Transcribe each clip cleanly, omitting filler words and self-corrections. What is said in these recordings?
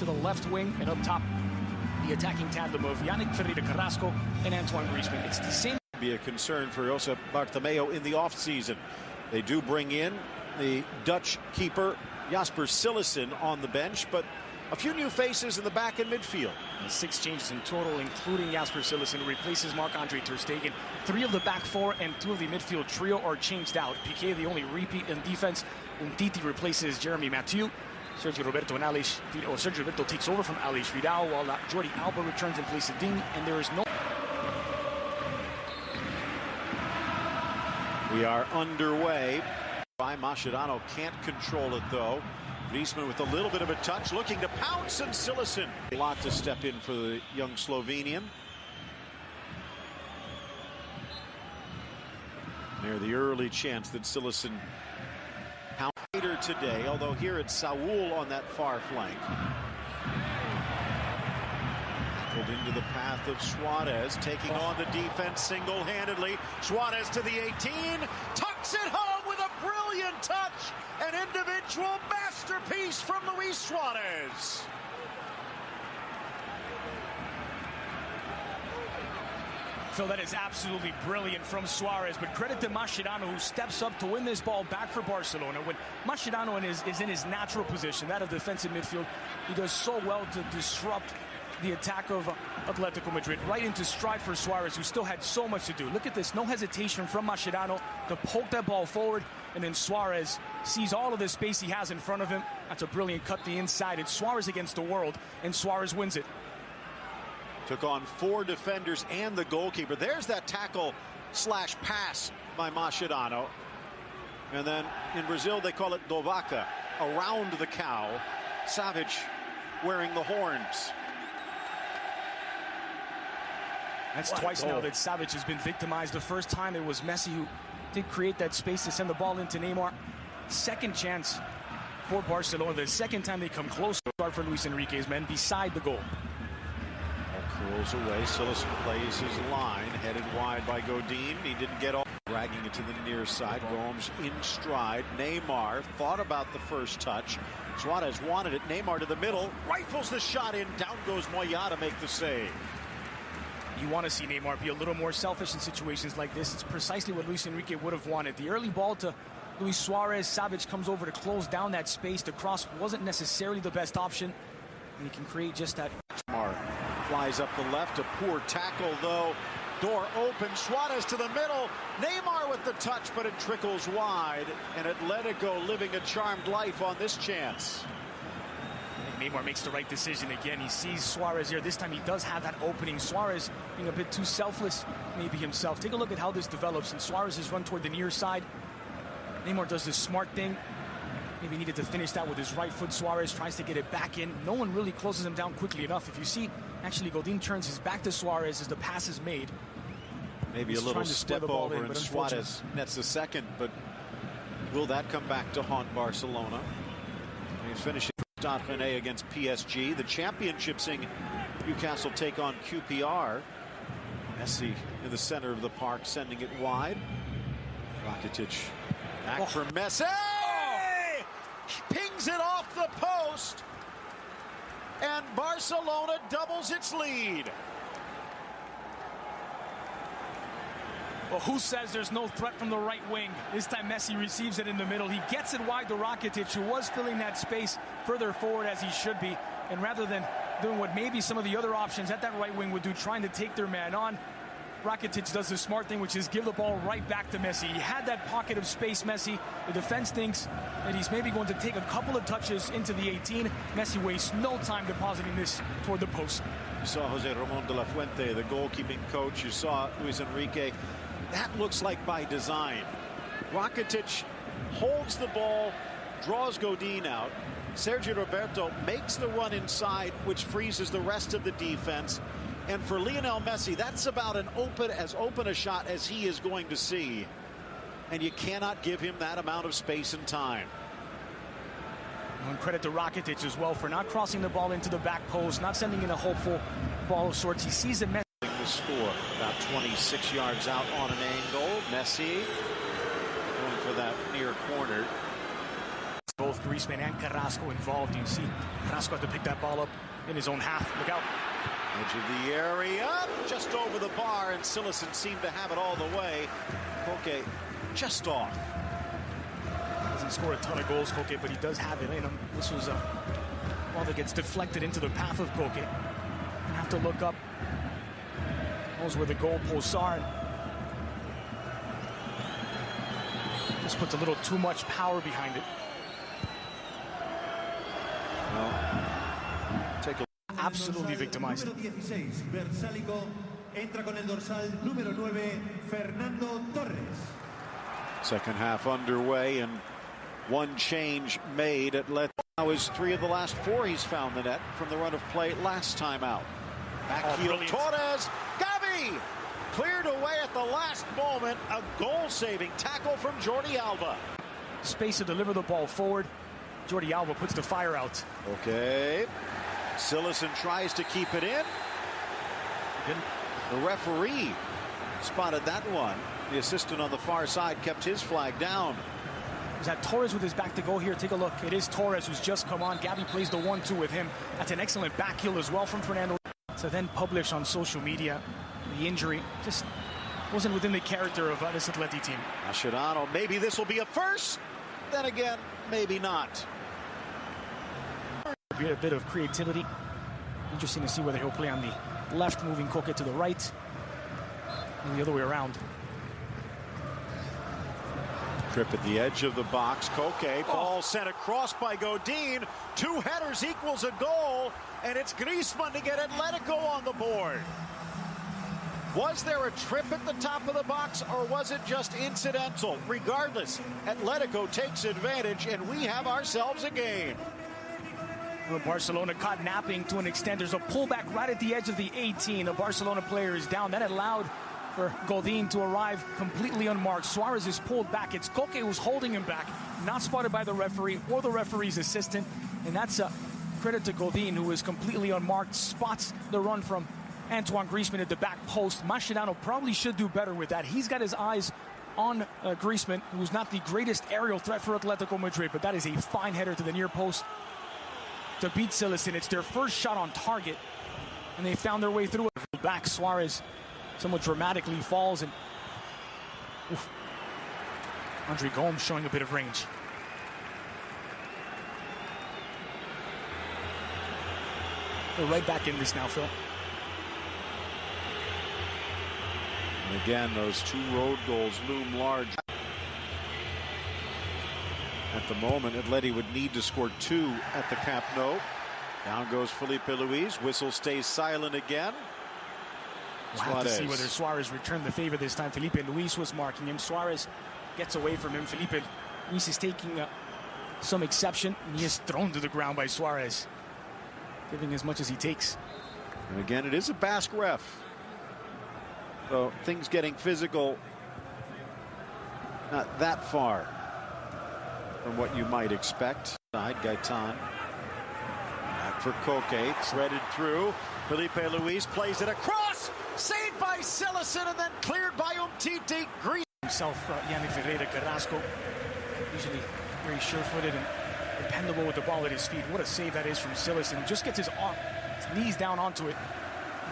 to the left wing, and up top, the attacking tandem of Yannick Ferreira Carrasco and Antoine Griezmann. It's the same. Be a concern for Josep Bartomeu in the offseason. They do bring in the Dutch keeper Jasper Cillessen on the bench, but a few new faces in the back and midfield. And 6 changes in total, including Jasper Cillessen, who replaces Marc-Andre ter Stegen. 3 of the back 4 and 2 of the midfield trio are changed out. Piqué, the only repeat in defense. Umtiti replaces Jeremy Mathieu. Sergio Roberto takes over from Aleix Vidal, while Jordi Alba returns in place of Ding, and there is no... We are underway. By Mascherano can't control it though. Griezmann with a little bit of a touch, looking to pounce, and Cillessen. A lot to step in for the young Slovenian. There's the early chance that Cillessen pounds later today, although here it's Saul on that far flank. Pulled into the path of Suarez, taking on the defense single-handedly. Suarez to the 18, tucks it home with a brilliant touch. An individual masterpiece from Luis Suarez. Phil, that is absolutely brilliant from Suarez, but credit to Mascherano, who steps up to win this ball back for Barcelona. When Mascherano is in his natural position, that of defensive midfield, he does so well to disrupt the attack of Atletico Madrid, right into stride for Suarez, who still had so much to do. Look at this, no hesitation from Mascherano to poke that ball forward, and then Suarez sees all of the space he has in front of him. That's a brilliant cut the inside. It's Suarez against the world, and Suarez wins it. Took on 4 defenders and the goalkeeper. There's that tackle slash pass by Mascherano. And then in Brazil, they call it do vaca, around the cow. Savic wearing the horns. That's twice now that Savic has been victimized. The first time it was Messi who did create that space to send the ball into Neymar. Second chance for Barcelona. The second time they come close to start for Luis Enrique's men beside the goal. Ball curls away. Cillessen plays his line, headed wide by Godin. He didn't get off. Dragging it to the near side. Gomes in stride. Neymar thought about the first touch. Suarez wanted it. Neymar to the middle. Rifles the shot in. Down goes Moya to make the save. You want to see Neymar be a little more selfish in situations like this. It's precisely what Luis Enrique would have wanted. The early ball to Luis Suarez. Savic comes over to close down that space. The cross wasn't necessarily the best option, and he can create just that. Neymar flies up the left. A poor tackle, though. Door open. Suarez to the middle. Neymar with the touch, but it trickles wide. And Atletico living a charmed life on this chance. Neymar makes the right decision again. He sees Suarez here. This time he does have that opening. Suarez being a bit too selfless, maybe himself. Take a look at how this develops. And Suarez has run toward the near side. Neymar does this smart thing. Maybe needed to finish that with his right foot. Suarez tries to get it back in. No one really closes him down quickly enough. If you see, actually, Godin turns his back to Suarez as the pass is made. Maybe a little step over, and Suarez nets the second, but will that come back to haunt Barcelona? He's finishing Stade Rennais against PSG. The championship seeing Newcastle take on QPR. Messi in the center of the park, sending it wide. Rakitic back for Messi. Pings it off the post, and Barcelona doubles its lead. Well, who says there's no threat from the right wing? This time Messi receives it in the middle. He gets it wide to Rakitic, who was filling that space further forward as he should be. And rather than doing what maybe some of the other options at that right wing would do, trying to take their man on, Rakitic does the smart thing, which is give the ball right back to Messi. He had that pocket of space, Messi. The defense thinks that he's maybe going to take a couple of touches into the 18. Messi wastes no time depositing this toward the post. You saw Jose Ramon de la Fuente, the goalkeeping coach. You saw Luis Enrique. That looks like by design. Rakitic holds the ball, draws Godin out. Sergio Roberto makes the run inside, which freezes the rest of the defense. And for Lionel Messi, that's about as open a shot as he is going to see. And you cannot give him that amount of space and time. And credit to Rakitic as well for not crossing the ball into the back post, not sending in a hopeful ball of sorts. He sees the Messi. The score about 26 yards out on an angle. Messi going for that near corner. Both Griezmann and Carrasco involved. You see Carrasco had to pick that ball up in his own half. Look out. Edge of the area, just over the bar, and Cillessen seemed to have it all the way. Koke just off. Doesn't score a ton of goals, Koke, but he does have it in him. This was a ball that gets deflected into the path of Koke. You have to look up. Knows where the goalposts are. Just puts a little too much power behind it. Well, take a absolutely victimized. Second half underway and one change made. Atletico now is 3 of the last 4 he's found the net from the run of play last time out. Backheel Torres, Gavi cleared away at the last moment. A goal-saving tackle from Jordi Alba. Space to deliver the ball forward. Jordi Alba puts the fire out. Okay. Cillessen tries to keep it in. The referee spotted that one. The assistant on the far side kept his flag down. Is that Torres with his back to go here? Take a look. It is Torres who's just come on. Gavi plays the 1-2 with him. That's an excellent back heel as well from Fernando. So then publish on social media the injury. Just wasn't within the character of this Atleti team. Mascherano, maybe this will be a first. Then again, maybe not. A bit of creativity. Interesting to see whether he'll play on the left, moving Koke to the right, and the other way around. Trip at the edge of the box. Koke, ball sent across by Godin. 2 headers equals a goal, and it's Griezmann to get Atletico on the board. Was there a trip at the top of the box, or was it just incidental? Regardless, Atletico takes advantage, and we have ourselves a game. Well, Barcelona caught napping to an extent. There's a pullback right at the edge of the 18. The Barcelona player is down. That allowed for Godin to arrive completely unmarked. Suarez is pulled back. It's Koke who's holding him back, not spotted by the referee or the referee's assistant. And that's a credit to Godin, who is completely unmarked, spots the run from Antoine Griezmann at the back post. Mascherano probably should do better with that. He's got his eyes on Griezmann, who's not the greatest aerial threat for Atletico Madrid, but that is a fine header to the near post to beat Cillessen. It's their first shot on target, and they found their way through it. Back, Suarez somewhat dramatically falls, and Andre Gomes showing a bit of range. We're right back in this now, Phil. And again, those 2 road goals loom large. At the moment, Atleti would need to score 2 at the Camp Nou. Down goes Felipe Luis. Whistle stays silent again. We'll have to see whether Suarez returned the favor this time. Felipe Luis was marking him. Suarez gets away from him. Felipe Luis is taking some exception, and he is thrown to the ground by Suarez, giving as much as he takes. And again, it is a Basque ref. So things getting physical, not that far from what you might expect. Side, Gaetan. Back for Koke, threaded through. Felipe Luis plays it across. Saved by Cillessen and then cleared by Umtiti. Himself, Yannick Ferreira Carrasco, usually very sure-footed and dependable with the ball at his feet. What a save that is from Cillessen. He just gets his knees down onto it.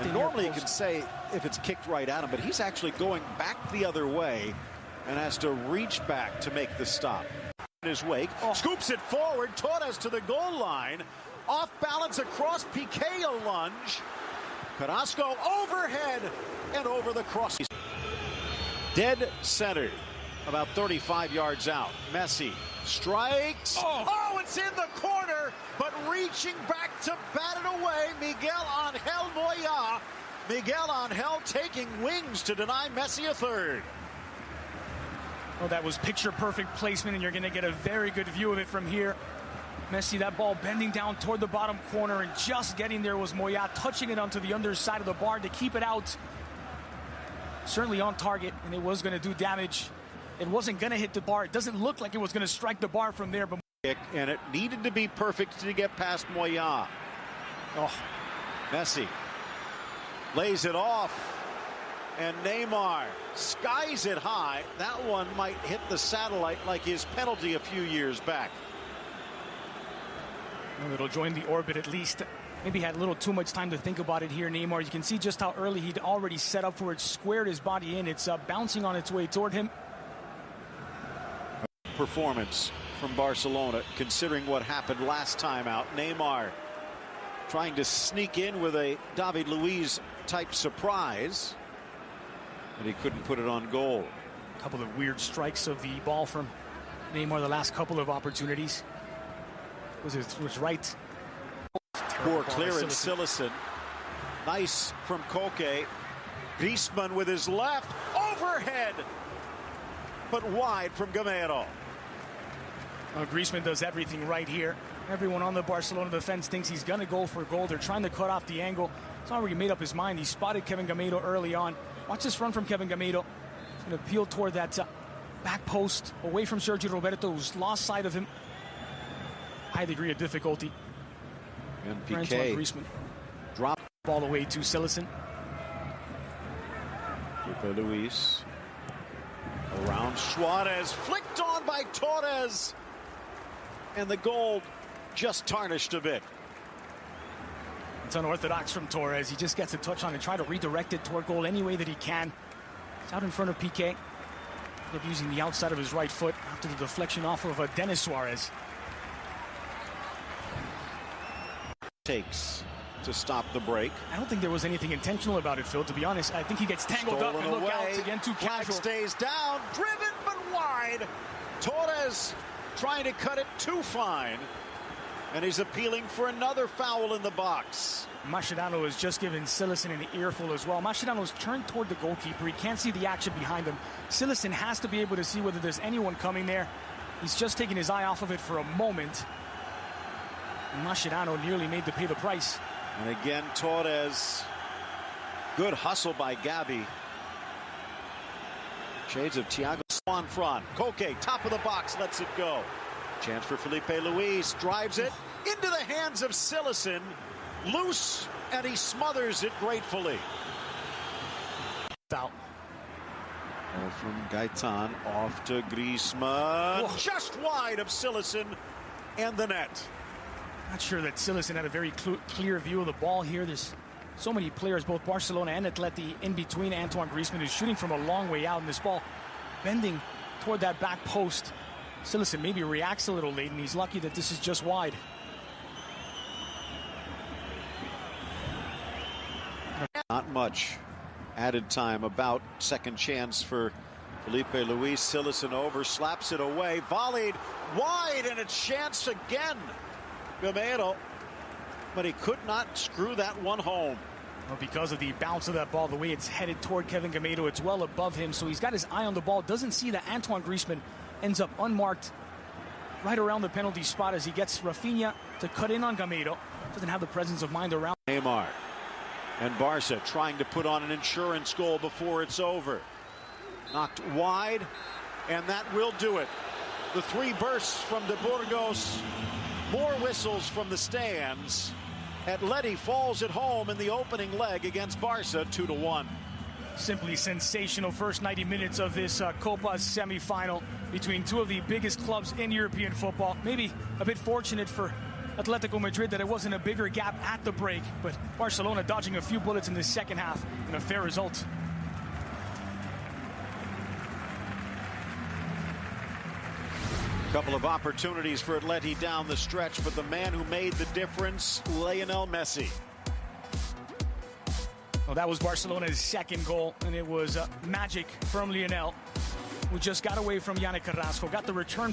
And normally you can say if it's kicked right at him, but he's actually going back the other way and has to reach back to make the stop. In his wake, scoops it forward. Torres to the goal line. Off balance across Piqué, a lunge. Carrasco overhead and over the cross. Dead center, about 35 yards out. Messi strikes. Oh, it's in the corner, but reaching back to bat it away. Miguel Angel Moya. Miguel Angel taking wings to deny Messi a third. Well, that was picture-perfect placement, and you're going to get a very good view of it from here. Messi, that ball bending down toward the bottom corner, and just getting there was Moya, touching it onto the underside of the bar to keep it out. Certainly on target, and it was going to do damage. It wasn't going to hit the bar. It doesn't look like it was going to strike the bar from there. But and it needed to be perfect to get past Moya. Messi lays it off. And Neymar skies it high. That one might hit the satellite like his penalty a few years back. Well, it'll join the orbit at least. Maybe had a little too much time to think about it here, Neymar. You can see just how early he'd already set up for it, squared his body in. It's bouncing on its way toward him. Performance from Barcelona, considering what happened last time out. Neymar trying to sneak in with a David Luiz type surprise, but he couldn't put it on goal. A couple of weird strikes of the ball from Neymar the last couple of opportunities. Was right. Poor clearance, Cillessen. Nice from Koke. Griezmann with his left, overhead, but wide from Gamero. Griezmann does everything right here. Everyone on the Barcelona defense thinks he's going to go for goal. They're trying to cut off the angle. He's already made up his mind. He spotted Kevin Gamero early on. Watch this run from Kevin Gamero. He's going to peel toward that back post, away from Sergio Roberto, who's lost sight of him. High degree of difficulty. And Piqué Griezmann drop ball away to Cillessen. Luis around Suarez, flicked on by Torres, and the goal just tarnished a bit. It's unorthodox from Torres. He just gets a touch on it, try to redirect it toward goal any way that he can. It's out in front of Piqué. Ended up using the outside of his right foot after the deflection off of Denis Suarez. Takes to stop the break. I don't think there was anything intentional about it, Phil, to be honest. I think he gets tangled up and look out again, too casual. Stays down, driven but wide. Torres trying to cut it too fine, and he's appealing for another foul in the box. Mascherano has just given Cillessen an earful as well. Mascherano's turned toward the goalkeeper. He can't see the action behind him. Cillessen has to be able to see whether there's anyone coming there. He's just taking his eye off of it for a moment. Mascherano nearly made to pay the price. And again, Torres. Good hustle by Gabi. Shades of Thiago Swan front. Koke, top of the box, lets it go. Chance for Felipe Luis. Drives it into the hands of Cillessen. Loose, and he smothers it gratefully. Foul. Ball from Gaetan off to Griezmann. Whoa. Just wide of Cillessen and the net. Not sure that Cillessen had a very clear view of the ball here. There's so many players, both Barcelona and Atleti, in between Antoine Griezmann, who's shooting from a long way out, and this ball bending toward that back post. Cillessen maybe reacts a little late, and he's lucky that this is just wide. Not much added time, about second chance for Felipe Luis. Cillessen over, slaps it away, volleyed wide, and a chance again. Gamero, but he could not screw that one home. Well, because of the bounce of that ball, the way it's headed toward Kevin Gamero, it's well above him, so he's got his eye on the ball. Doesn't see that Antoine Griezmann ends up unmarked right around the penalty spot as he gets Rafinha to cut in on Gamero. Doesn't have the presence of mind around. Neymar and Barca trying to put on an insurance goal before it's over. Knocked wide, and that will do it. The three bursts from De Burgos. More whistles from the stands. Atleti falls at home in the opening leg against Barca, 2-1. Simply sensational first 90 minutes of this Copa semifinal between two of the biggest clubs in European football. Maybe a bit fortunate for Atletico Madrid that it wasn't a bigger gap at the break, but Barcelona dodging a few bullets in the second half and a fair result. Couple of opportunities for Atleti down the stretch, but the man who made the difference, Lionel Messi. Well, that was Barcelona's second goal, and it was magic from Lionel, who just got away from Yannick Carrasco, got the return